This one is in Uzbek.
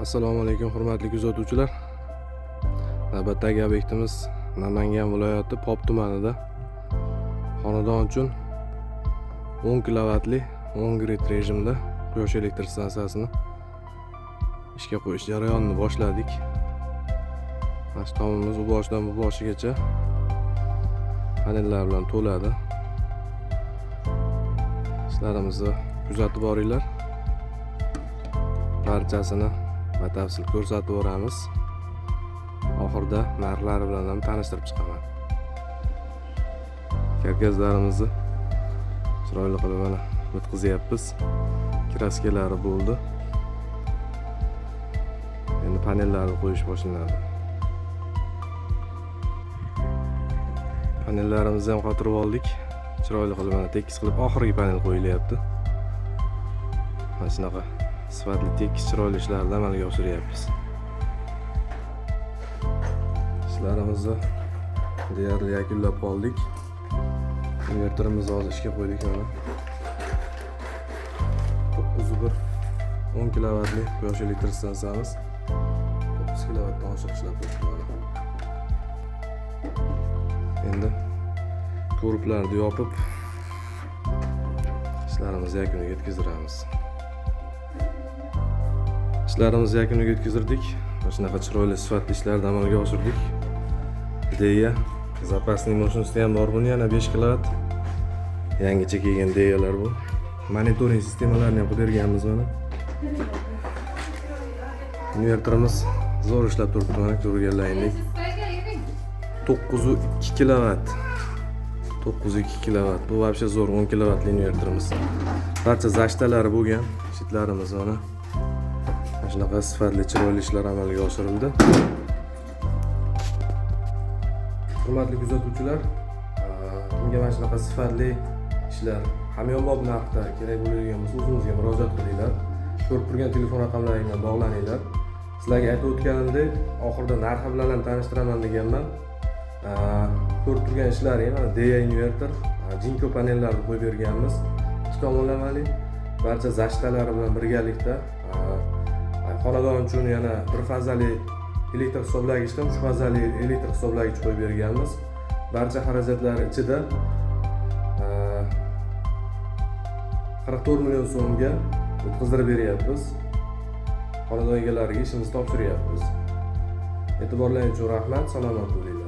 Assalomu alaykum hurmatli kuzatuvchilar. Navbatdagi obyektimiz Namangan viloyati Pop tumanida xonadon uchun 10 kilovatli 10 grid rejimda quyosh elektr stansiyasini ishga qo'yish jarayonini boshladik. Mana tomimiz u boshidan bu boshigacha panellar bilan to'ladi. Ishlarimizni kuzatib boringlar. Barchasini batafsil ko'rsatib boramiz. Oxirida narxlari bilan ham tanishtirib chiqaman. Karkaslarimizni chiroyli qilib mana bitqizyapmiz. Kraskalari bo'ldi. Endi panellarni qo'yish boshlanadi. Panellarimizni ham qotirib oldik. Chiroyli qilib mana tekis qilib oxirgi panel qo'yilyapti. Mana shunaqa sifatli tekis chiroyli ishlarni amalga oshiryapmiz. Ishlarimizni deyarli yakunlab qoldik. Inverterimizni hozir ishga qo'ydik mana. 901 10 kilovatli quyosh elektr stansiyamiz 9 kilovatdan oshiq ishlab turibdi. Endi korpuslarni yopib ishlarimizni yakuniga yetkazamiz. Ishlarimizni yakuniga yetkazdik. Mana shunaqa chiroyli sifatli ishlarni amalga oshirdik. Deya zapasning mashinasi ham bor buni, yana 5 kilovat. Yangicha kelgan deyalar bu. Monitoring sistemalarini ham qo'yganmiz mana. Inverterimiz zo'r ishlab turibdi, mana ko'rganlaringdek. 902 kilovat. 902 kilovat. Bu вообще zo'r 10 kilovatli inverterimiz. Barcha zashtalari bo'lgan. Shitlarimiz mana. Shunaqa sifatli chiroyli ishlar amalga oshirildi. Hurmatli kuzatuvchilar, kimga mana shunaqa sifatli ishlar hamyonbop narxda kerak bo'ladigan bo'lsa, o'zimizga murojaat qilinglar. Ko'rib turgan telefon raqamlaringizdan bog'laninglar. Sizlarga aytib o'tganimdek, oxirida narxi bilan ham tanishtiraman deganman. Ko'rib turgan ishlaring mana DEA inverter, Jinko panellarni qo'yib berganmiz. Ikki tomonlamali barcha zashtalari bilan birgalikda xonadon uchun yana bir fazali elektr hisoblagichda 3 fazali elektr hisoblagich qo'yib berganmiz. Barcha xarajatlar ichida 44 million so'mga o'tkazdirib beryapmiz. Xonadon egalariga ishimizni topshiryapmiz. E'tiborlaringiz uchun rahmat, salomat bo'linglar.